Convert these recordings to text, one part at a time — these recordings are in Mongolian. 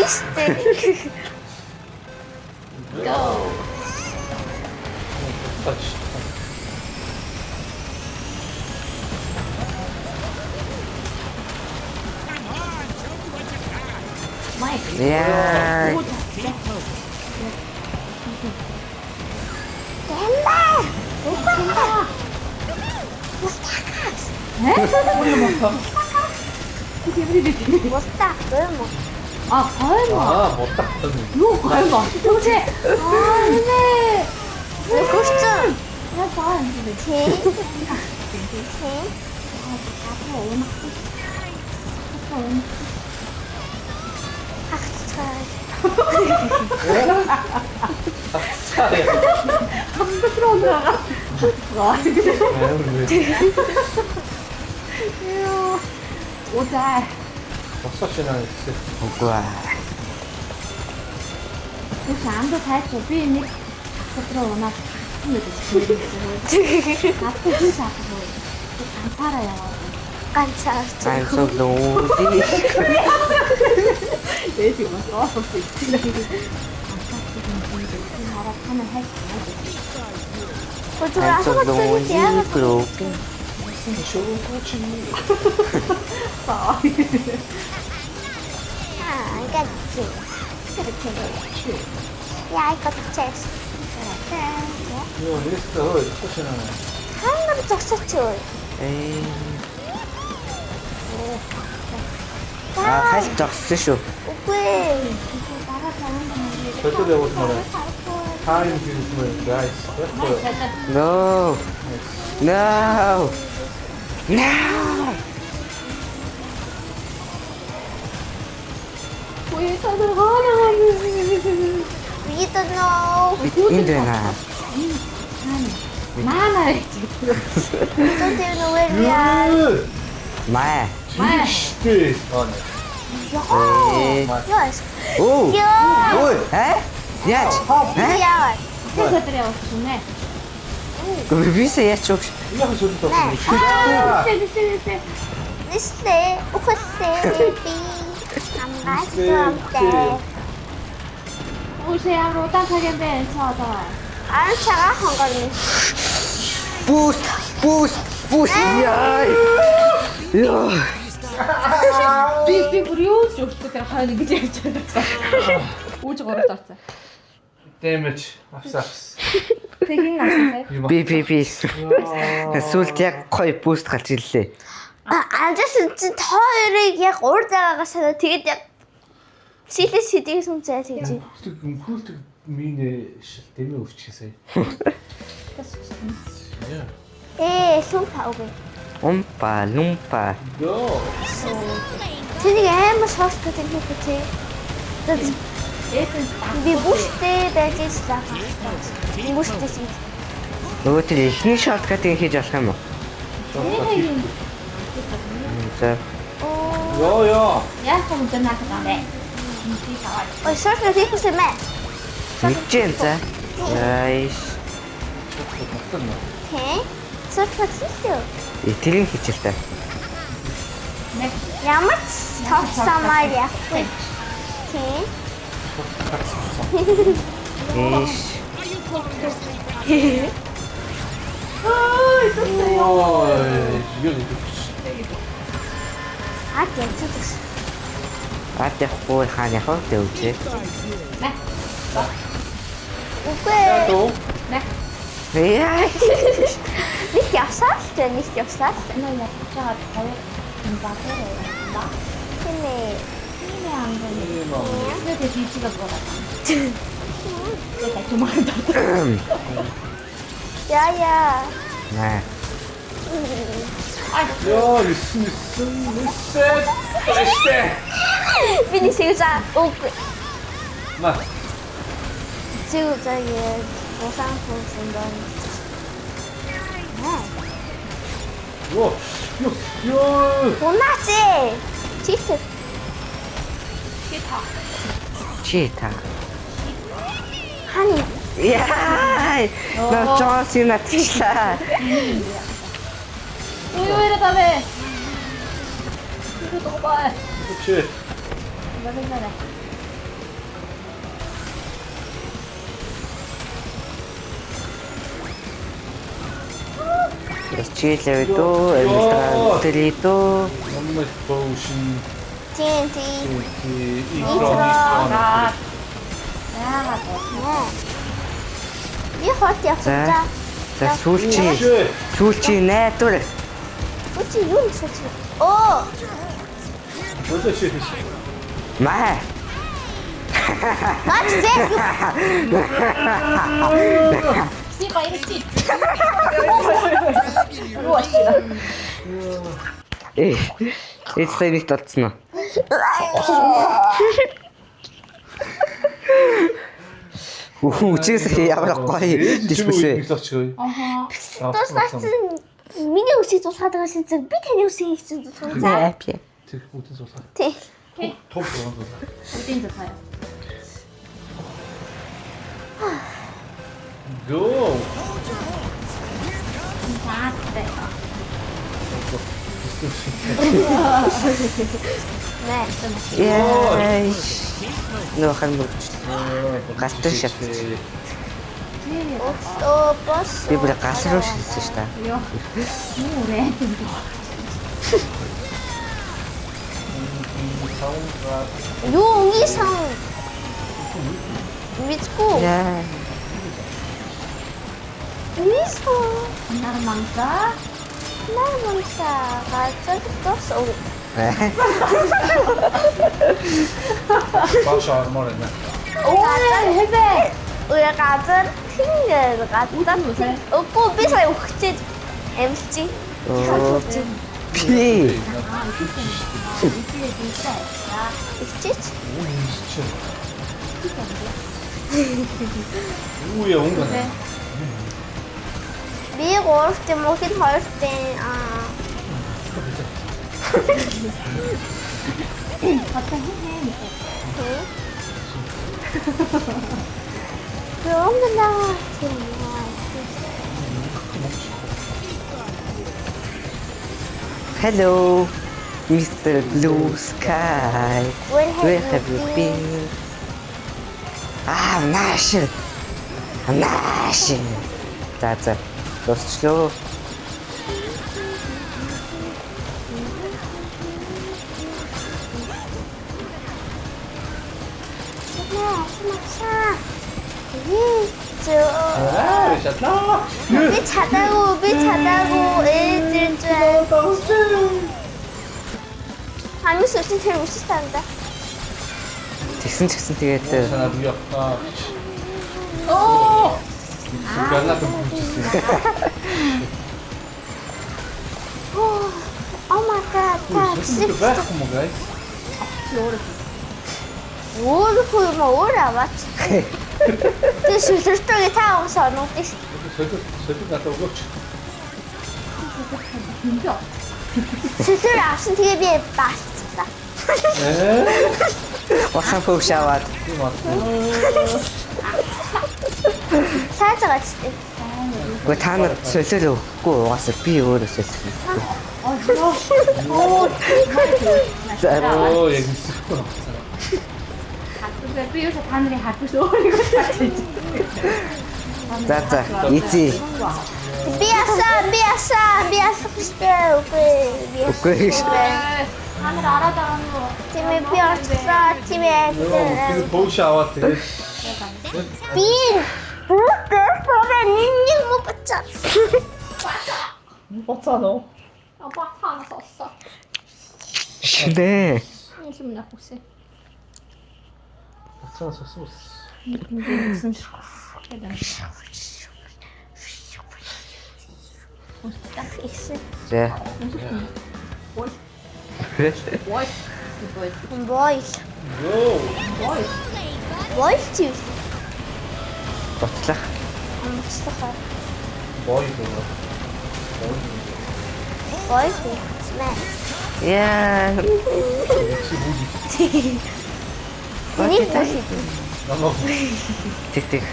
Чистэй. Go. Yeah. 된다. 오빠. 못하겠어. 못다. 왜 못? 아, 가을마. 못 닦던. 요, 가을마. 도대체. 아, 근데. 왜 고추? 야, 봐. 제. 오잘. 버섯이나 있어. Wow. 혹시 안도 살짝 비니 부끄러워나 이거 지금 앞에 진짜 안 살아요. 깜짝이야. I'm so lonely. 내 지금 써서 있지. 알아보면 할 고추가 I'm so 하고 lonely, 뜨는 broken. 알겠지. 그렇게. 야, 이거 됐어. 이거 리스트 버섯이나. 한번 적셨죠. 에이. 아, 사실 적으쇼. 오케이. 절대 배우지 마라. 타임 비즈니스 나이스. No. No. No. 왜 다들 화나는 We don't know. 힘들나. 많아요. We don't even know where we are. 말. 스트레스. 에이. Yes. 오. 야. 오. 에? 야. 에? 야. 그것들이 없네. 그 비슷해 야 쪽. 이거 저기다. 네. 쎄. Niste. Ukose. Amgastomte. 오세요. 로딱하게 벤쳐다. 알차가 한 거니. 부스. 야. 야. 비 부리오 쪽 그때 가는 게 제일 잘했어. 오죽 어렵다. 데미지. 압삭스. 되긴 났어요. Би сүлд яг гоё буст гарч ирлээ. 앉았을 때 토요일에 яг урд байгаагаас тэгээд яг сэлэс сэдийг сүнцээ тэгж. Хөлтөг миний шил дэмий өвчгээсэй. Сүм таагүй. Умпа, лумпа. Йоо. Тэнийг амар шорт гэдэг юм чи. Би бүштэй байж байгаа. Бүштэй си. Нөгөө тэр ихний шорткатыг хийж болох юм уу? За. Йоо. Яг юм дэнэ хатаа. Ой, шорт гэдэг юм мэ. Мэдэн за. Яйш. Хэ? Шорт гэдэг. Тэрийг хийчихэл та. Ямар ч тавцамаар явахгүй. Хэ? Эш. Йоо. А 괜찮았어. Атахгүй хааны хав дэвчээ. Үгүй. 또. Яа. Нэг явсаар л дээ, нэг явсаар. нөө яцгаа тавь юм баахаа. Хинэ. 이메 안 걸려. 근데 뒤지가 뭐라. 내가 좀 한다. 야야. 네. 야, 리슨. 쎄. Миний сэгзаа. Үгүй. 마. 지우자에 보상 보신다는. 요. 못났지. 치트. 치타. 아니. 야. 나 정신이 나치다. 왜 이러다며? 이거 너무 봐. 그렇지. 나 괜찮아. Чилэвдөө, эмэлтрэлдөө. Ямар поушн TNT. Яагаад Би хорт явчихаа. За сүүлчийн найдвар. Үчи юу нэрч? Оо, Өдөө чи. Маа. наач зэ. си баярчи. Эцсээ нэг толцсон уу? Үчигээс ямар гоё дишбүшээ. Тусгацсан миний үсийг тусгаад байгаа шин би таны үсийг хийсэн тусгаад. За би. Тэр бүтэн суусаа. Тий. Том суусаа. Үдийн зохио. Go. Саатай. Нэ. Яй. Нөө хам галтан шат. Оо, бос. Би бүр гал руу шилжсэн ш та. Юу вэ? Юу унgiсан. Мэдгүй. Яа. Унgiсан. Нарманса. Найманса. Гацад тос. Бааш армор энэ. Оо, хэвээ. Уя газар тэнгэр газар. Үгүй би сая өгчээд амилчи. Би. Өгчээч. Юу яа өнгө. Би 3-т мөхөд 2-т Hello, Mr. Blue Sky. Where have you been? Нааш. За. Дуусчлоо. Шатлаа. Би чадаагүй ээж Хамис үсэн тэр үсэж танда. Тэгсэн ч гэсэн тэгээд Санаа би яваа. Оо! Ганаа төгссөн. Oh my god. Сүнтэй байхгүй мó guys. Өөр аваач. Тэр сүлжэртөг таа уусаа нутиш. Сөдөг надад өгөөч. Сүлжэр авсан тэгээ би баалцлаа. усан фөвш аваад Цаацаагач тий. гоо та нар солиор өгөхгүй угаасаа би өөрөө солио. Оо! Оо яг хэсэггүй. Би юу та нарын хатвч өөрийгөө татчих. За эзээ. Би ясаа гэжтэй үгүй. Та нар араад байгаа нь юу? Тимээ би орчлоо. Тимээ. Би пууш аваад тэгээд Би нэг мо бачаа. Боцоно. Боцоно сосо. Шинэ. Юм на хүсэ. цаас усус. За. Boy. Boy чи. Боцлах. Амцлахаа. Бой. Boy. Нэ. Яа. Нэг бүхий. Намаа. Тэг.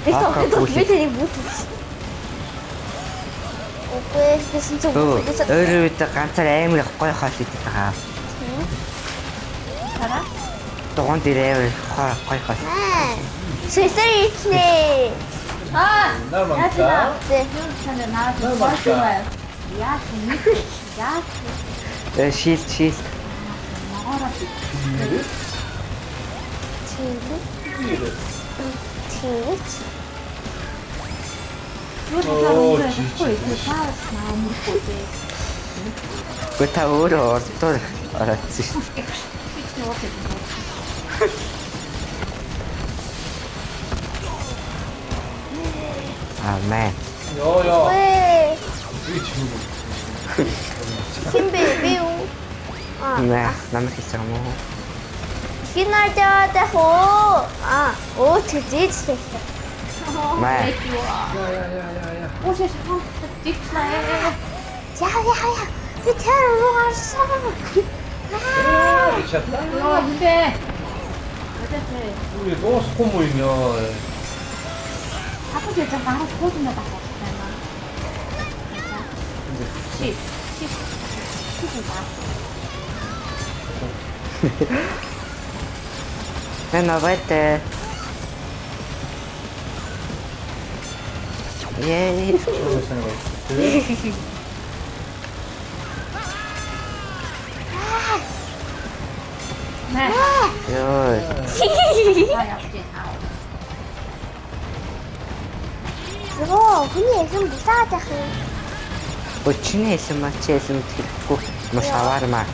Би тэнийг бүтэн. Окей, гэсэн ч үгүй. Өөрөө үед ганцаар амар гоё хоол идэх байгаа. Тараа. Дугуун дээр амар гоё хоол. Сэсэр ичнэ. Аа! Нормально. Юу чанаа наад боцоо. Яах юм? Яах юм? Шил. Ногоороо би. Тэгэж. Юу талаар үгүй ээ. Таас наа мөрөхгүй дээ. Гэхдээ та өөрөө ордоор орооцсон шүү. Би ч явах юм. Амен. Яа. 왜? Би ч юм уу. Хинбэ би юу? Нэ, намайг хийсэн юм уу? Хинаржаад хоо. Оо тэгэж л. Мэ. Яа. Ууш хам дигтлээ. Яа. Би тэр руу гарсан. Чатна. Йоо хинбэ. Өдөөтэй. Үгүй дуусахгүй муу юм яа. Хатан гэж гарах хөөдөндөө багтаа байна. Чи. Навайте. Ей. Нэ. Ёо. Оо, хүний эзэн бусаад байх юм. Өчнөө хэлсэн маа чи хэлсэн хэлэхгүй. Маш аваармаа.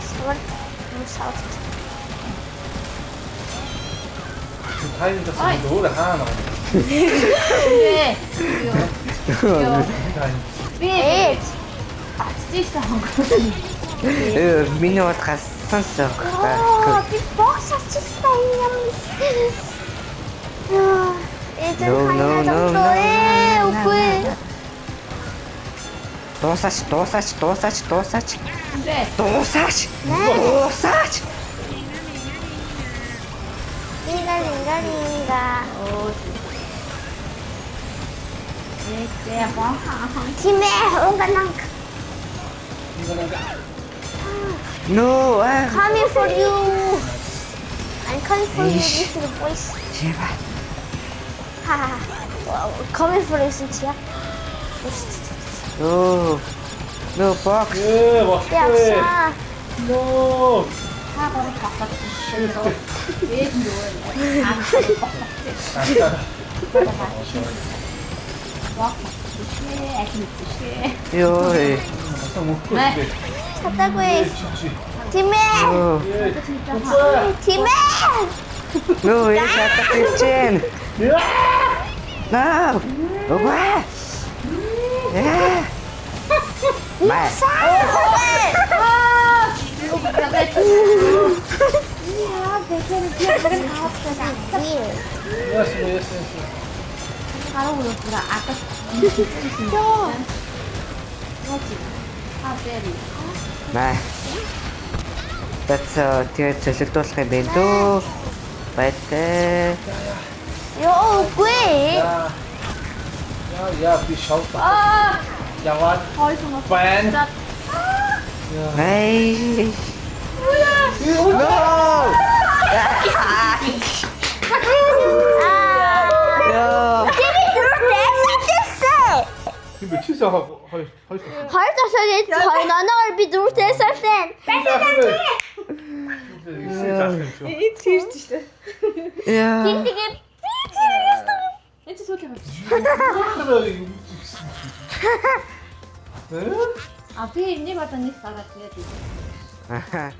Свар мусаад. 타임 같은 거 오래 하나 나오네. 네. 타임. Би аччихсан хоног. Миний бод гасан сох. Аа, би боксчихсан юм. Эзэн хайртай. Үгүй. Дуусаач. Бэ. Дуусаач. Нинга. Тэ баха. Тимэ онгананг. No. Coming for you. I'm coming for you, Ish. little boys. 제발. Ha. Coming for you, 진짜. No box. 예, 맛있게. 약사. 노. 사과를 바꿨어. 왜 좋아해? 안 와. 조심해. 아기 조심해. 요이. 아까 먹고 네. 있는데. 샀다고 예, 해. 진짜. 팀에. 예. 진짜 팀에. No, it's at the kitchen. No. What? Yeah. Mẹ. 이거 뭐야? 예스. 바로 그렇구나. 아까 Mẹ. That's тэгээд цэцэлдүүлэх юм байна дөө. Баяртай. 왜? 야, 비 샤우터. 아, 야완. 거기서 뭐 반. Hey. No. Yo. 근데 치사하고 헐. Hayır kaynana var bir dur sen. İtirdi işte. Yeah. Tige 왠지 소리 나. 네? 앞에 있니 봤더니 싸가지야. Aha.